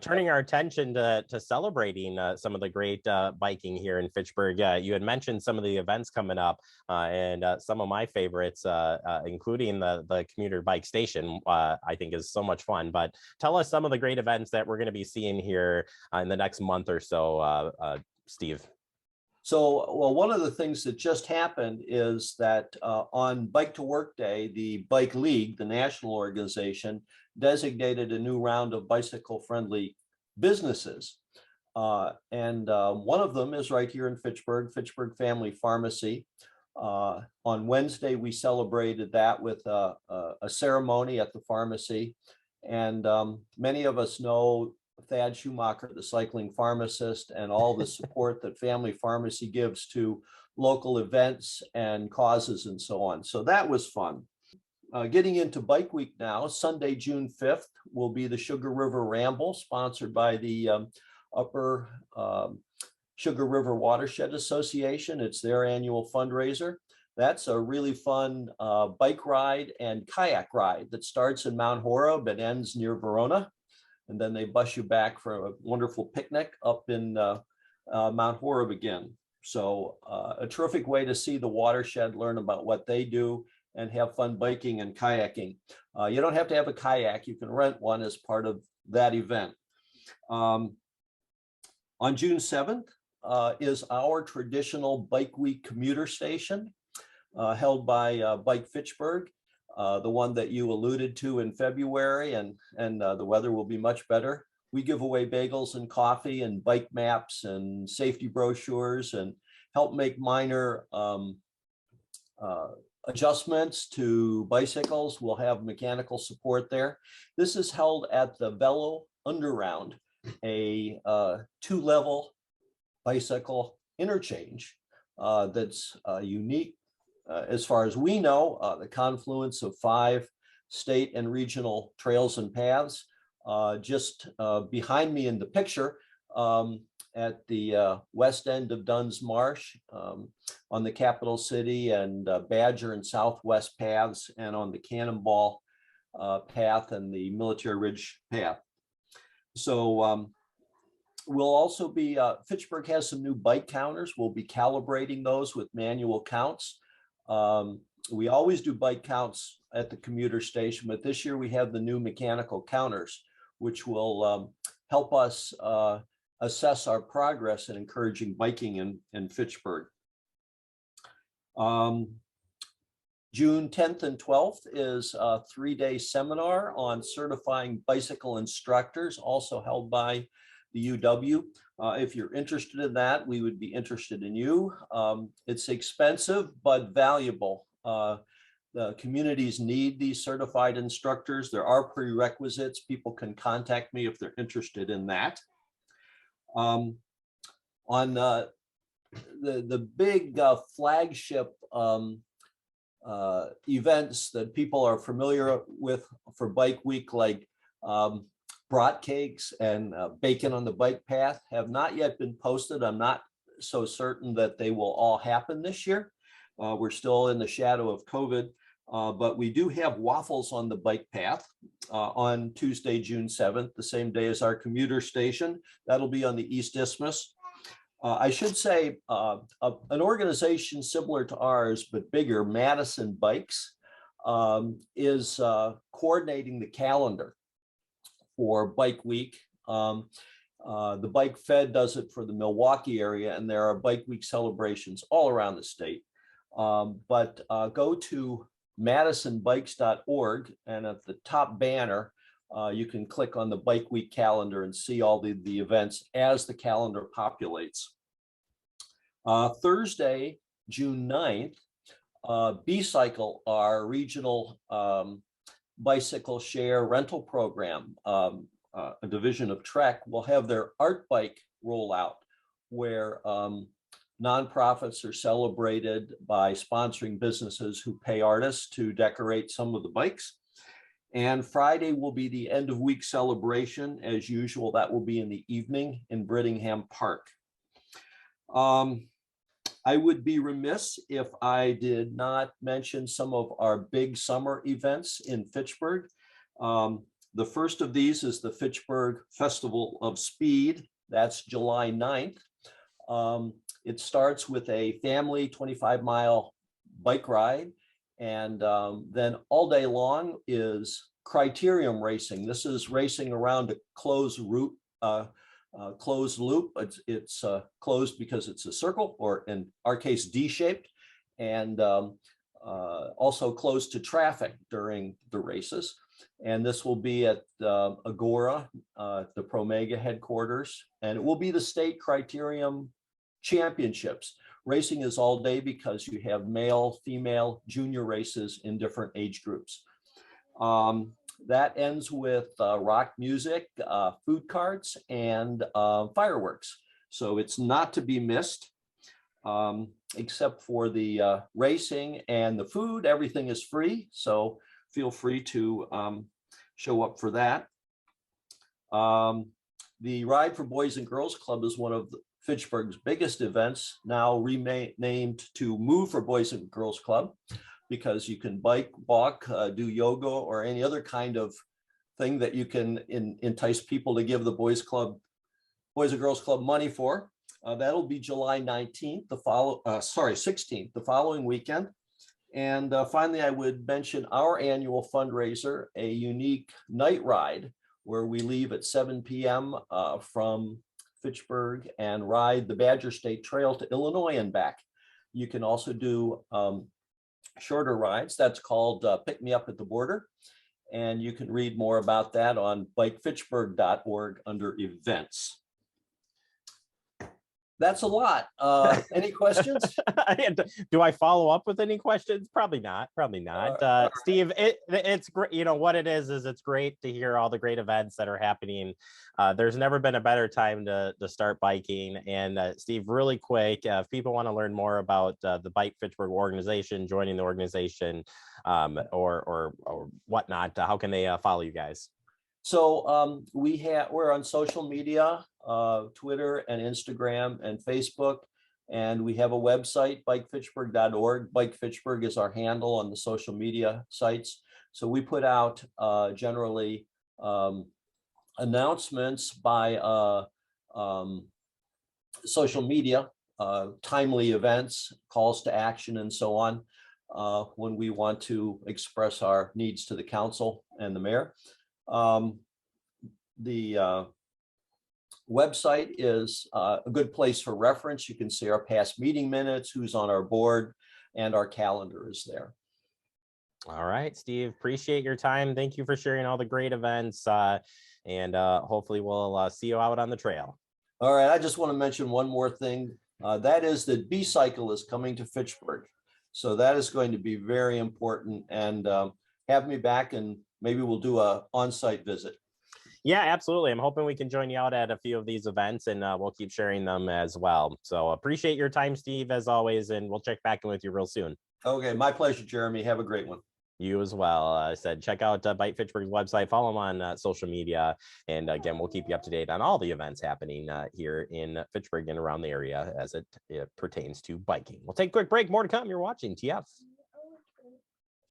Turning our attention to celebrating some of the great biking here in Fitchburg. You had mentioned some of the events coming up, and some of my favorites, including the commuter bike station, I think is so much fun. But tell us some of the great events that we're going to be seeing here in the next month or so, Steve. So, well, one of the things that just happened is that on Bike to Work Day, the Bike League, the national organization, designated a new round of bicycle-friendly businesses. And one of them is right here in Fitchburg, Fitchburg Family Pharmacy. On Wednesday, we celebrated that with a ceremony at the pharmacy. And many of us know Thad Schumacher, the cycling pharmacist, and all the support that Family Pharmacy gives to local events and causes and so on. So that was fun. Getting into Bike Week now, Sunday, June 5th will be the Sugar River Ramble, sponsored by the Upper Sugar River Watershed Association. It's their annual fundraiser. That's a really fun bike ride and kayak ride that starts in Mount Horeb and ends near Verona. And then they bus you back for a wonderful picnic up in Mount Horeb again. So a terrific way to see the watershed, learn about what they do, and have fun biking and kayaking. You don't have to have a kayak. You can rent one as part of that event. On June 7th is our traditional Bike Week commuter station held by Bike Fitchburg. The one that you alluded to in February, and the weather will be much better. We give away bagels and coffee and bike maps and safety brochures and help make minor adjustments to bicycles. We'll have mechanical support there. This is held at the Velo Underground, a two-level bicycle interchange that's unique. As far as we know, the confluence of 5 state and regional trails and paths. Just behind me in the picture, at the west end of Dunn's Marsh, on the Capital City and Badger and Southwest paths, and on the Cannonball path and the Military Ridge path. So we'll also be, Fitchburg has some new bike counters. We'll be calibrating those with manual counts. We always do bike counts at the commuter station, but this year we have the new mechanical counters, which will help us assess our progress in encouraging biking in Fitchburg. June 10th and 12th is a 3-day seminar on certifying bicycle instructors, also held by the UW. If you're interested in that, we would be interested in you. It's expensive, but valuable. The communities need these certified instructors. There are prerequisites. People can contact me if they're interested in that. On the big flagship events that people are familiar with for Bike Week, like brat cakes and bacon on the bike path, have not yet been posted. I'm not so certain that they will all happen this year. We're still in the shadow of COVID, but we do have waffles on the bike path on Tuesday, June 7th, the same day as our commuter station. That'll be on the East Isthmus. I should say an organization similar to ours, but bigger, Madison Bikes, is coordinating the calendar for Bike Week. The Bike Fed does it for the Milwaukee area, and there are Bike Week celebrations all around the state. But go to madisonbikes.org, and at the top banner, you can click on the Bike Week calendar and see all the events as the calendar populates. Thursday, June 9th, B-Cycle, our regional bicycle share rental program, a division of Trek, will have their art bike rollout, where nonprofits are celebrated by sponsoring businesses who pay artists to decorate some of the bikes. And Friday will be the end of week celebration. As usual, that will be in the evening in Brittingham Park. I would be remiss if I did not mention some of our big summer events in Fitchburg. The first of these is the Fitchburg Festival of Speed. That's July 9th. It starts with a family 25-mile bike ride. And then all day long is criterium racing. This is racing around a closed route, closed loop. It's closed because it's a circle, or in our case, D-shaped, and also closed to traffic during the races. And this will be at Agora, the Promega headquarters, and it will be the state criterium championships. Racing is all day because you have male, female, junior races in different age groups. That ends with rock music, food carts, and fireworks. So it's not to be missed, except for the racing and the food. Everything is free, so feel free to show up for that. The Ride for Boys and Girls Club is one of Fitchburg's biggest events, now renamed to Move for Boys and Girls Club, because you can bike, walk, do yoga, or any other kind of thing that you can entice people to give the Boys and Girls Club money for. That'll be July 19th, 16th, the following weekend. And finally, I would mention our annual fundraiser, a unique night ride, where we leave at 7 p.m. From Fitchburg and ride the Badger State Trail to Illinois and back. You can also do shorter rides. That's called Pick Me Up at the Border. And you can read more about that on bikefitchburg.org under events. That's a lot. Any questions? Do I follow up with any questions? Probably not. Probably not. Steve, it's great. You know what it is it's great to hear all the great events that are happening. There's never been a better time to start biking. And Steve, really quick, if people want to learn more about the Bike Fitchburg organization, joining the organization, or whatnot, how can they follow you guys? So we're on social media, Twitter and Instagram and Facebook, and we have a website, bikefitchburg.org. Bike Fitchburg is our handle on the social media sites. So we put out generally announcements by social media, timely events, calls to action, and so on, when we want to express our needs to the council and the mayor. The website is a good place for reference. You can see our past meeting minutes, who's on our board, and our calendar is there. All right, Steve, appreciate your time. Thank you for sharing all the great events, and hopefully we'll see you out on the trail. All right, I just want to mention one more thing. That is that B-Cycle is coming to Fitchburg. So that is going to be very important, and have me back, and maybe we'll do a on-site visit. Yeah, absolutely. I'm hoping we can join you out at a few of these events, and we'll keep sharing them as well. So appreciate your time, Steve, as always, and we'll check back in with you real soon. Okay, my pleasure, Jeremy. Have a great one. You as well. I said, check out Bike Fitchburg's website, follow them on social media. And again, we'll keep you up to date on all the events happening here in Fitchburg and around the area as it pertains to biking. We'll take a quick break. More to come. You're watching TF.